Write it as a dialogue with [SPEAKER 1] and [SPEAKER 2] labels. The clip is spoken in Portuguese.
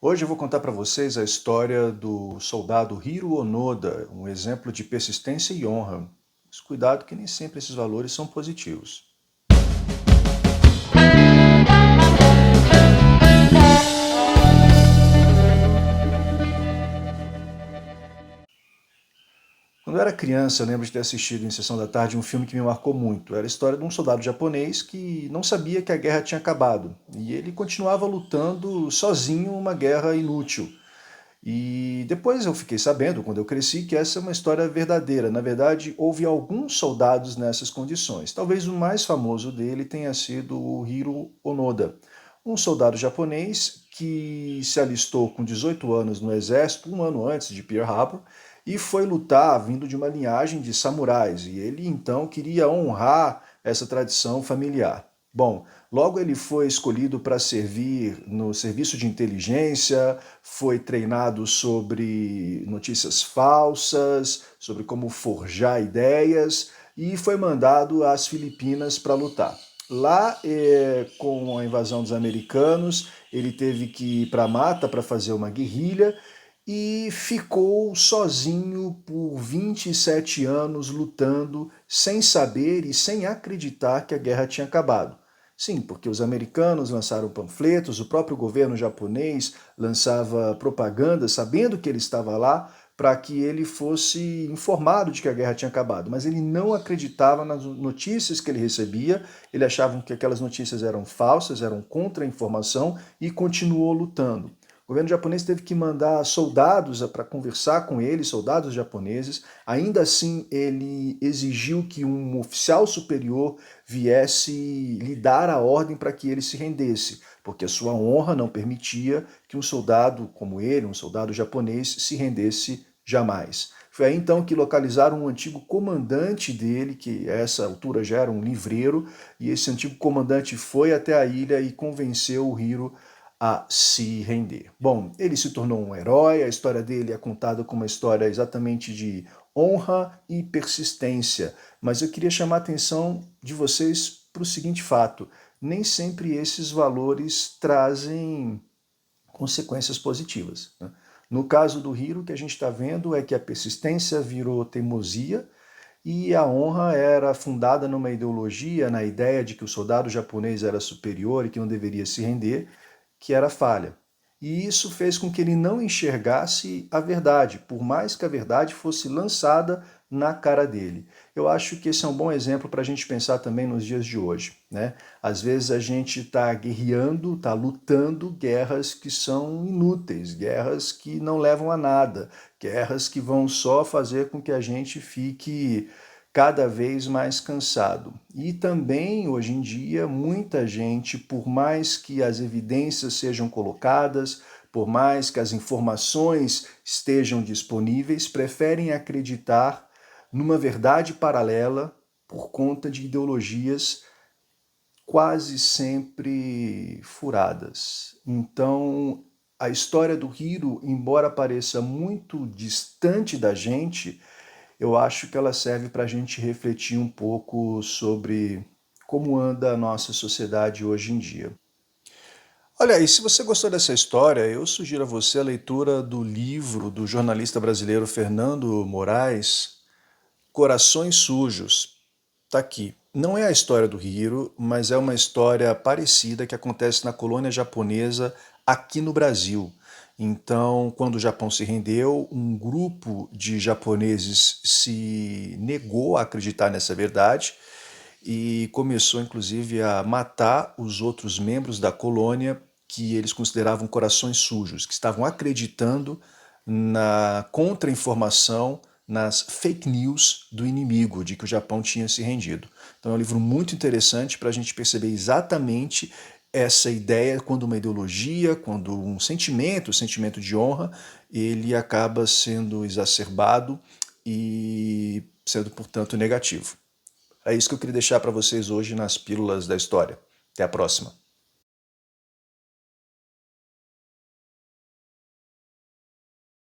[SPEAKER 1] Hoje eu vou contar para vocês a história do soldado Hiro Onoda, um exemplo de persistência e honra. Mas cuidado que nem sempre esses valores são positivos. Quando eu era criança, eu lembro de ter assistido em sessão da tarde um filme que me marcou muito. Era a história de um soldado japonês que não sabia que a guerra tinha acabado. E ele continuava lutando sozinho uma guerra inútil. E depois eu fiquei sabendo, quando eu cresci, que essa é uma história verdadeira. Na verdade, houve alguns soldados nessas condições. Talvez o mais famoso dele tenha sido o Hiro Onoda, um soldado japonês que se alistou com 18 anos no exército, um ano antes de Pearl Harbor, e foi lutar vindo de uma linhagem de samurais. E ele então queria honrar essa tradição familiar. Bom, logo ele foi escolhido para servir no serviço de inteligência, foi treinado sobre notícias falsas, sobre como forjar ideias e foi mandado às Filipinas para lutar. Lá, com a invasão dos americanos, ele teve que ir para a mata para fazer uma guerrilha e ficou sozinho por 27 anos lutando, sem saber e sem acreditar que a guerra tinha acabado. Sim, porque os americanos lançaram panfletos, o próprio governo japonês lançava propaganda, sabendo que ele estava lá, para que ele fosse informado de que a guerra tinha acabado. Mas ele não acreditava nas notícias que ele recebia, ele achava que aquelas notícias eram falsas, eram contra-informação e continuou lutando. O governo japonês teve que mandar soldados para conversar com ele, soldados japoneses. Ainda assim, ele exigiu que um oficial superior viesse lhe dar a ordem para que ele se rendesse, porque a sua honra não permitia que um soldado como ele, um soldado japonês, se rendesse jamais. Foi aí então que localizaram um antigo comandante dele, que a essa altura já era um livreiro, e esse antigo comandante foi até a ilha e convenceu o Hiro a se render. Bom, ele se tornou um herói, a história dele é contada como uma história exatamente de honra e persistência, mas eu queria chamar a atenção de vocês para o seguinte fato: nem sempre esses valores trazem consequências positivas, né? No caso do Hiro, o que a gente está vendo é que a persistência virou teimosia e a honra era fundada numa ideologia, na ideia de que o soldado japonês era superior e que não deveria se render, que era falha. E isso fez com que ele não enxergasse a verdade, por mais que a verdade fosse lançada na cara dele. Eu acho que esse é um bom exemplo para a gente pensar também nos dias de hoje, né? Às vezes a gente está guerreando, está lutando guerras que são inúteis, guerras que não levam a nada, guerras que vão só fazer com que a gente fique cada vez mais cansado. E também, hoje em dia, muita gente, por mais que as evidências sejam colocadas, por mais que as informações estejam disponíveis, preferem acreditar numa verdade paralela por conta de ideologias quase sempre furadas. Então, a história do Hiro, embora pareça muito distante da gente, eu acho que ela serve para a gente refletir um pouco sobre como anda a nossa sociedade hoje em dia. Olha, e se você gostou dessa história, eu sugiro a você a leitura do livro do jornalista brasileiro Fernando Moraes, Corações Sujos. Tá aqui. Não é a história do Hiro, mas é uma história parecida que acontece na colônia japonesa aqui no Brasil. Então, quando o Japão se rendeu, um grupo de japoneses se negou a acreditar nessa verdade e começou, inclusive, a matar os outros membros da colônia que eles consideravam corações sujos, que estavam acreditando na contra-informação, nas fake news do inimigo, de que o Japão tinha se rendido. Então é um livro muito interessante para a gente perceber exatamente essa ideia, quando uma ideologia, quando um sentimento, o sentimento de honra, ele acaba sendo exacerbado e sendo, portanto, negativo. É isso que eu queria deixar para vocês hoje nas Pílulas da História. Até a próxima.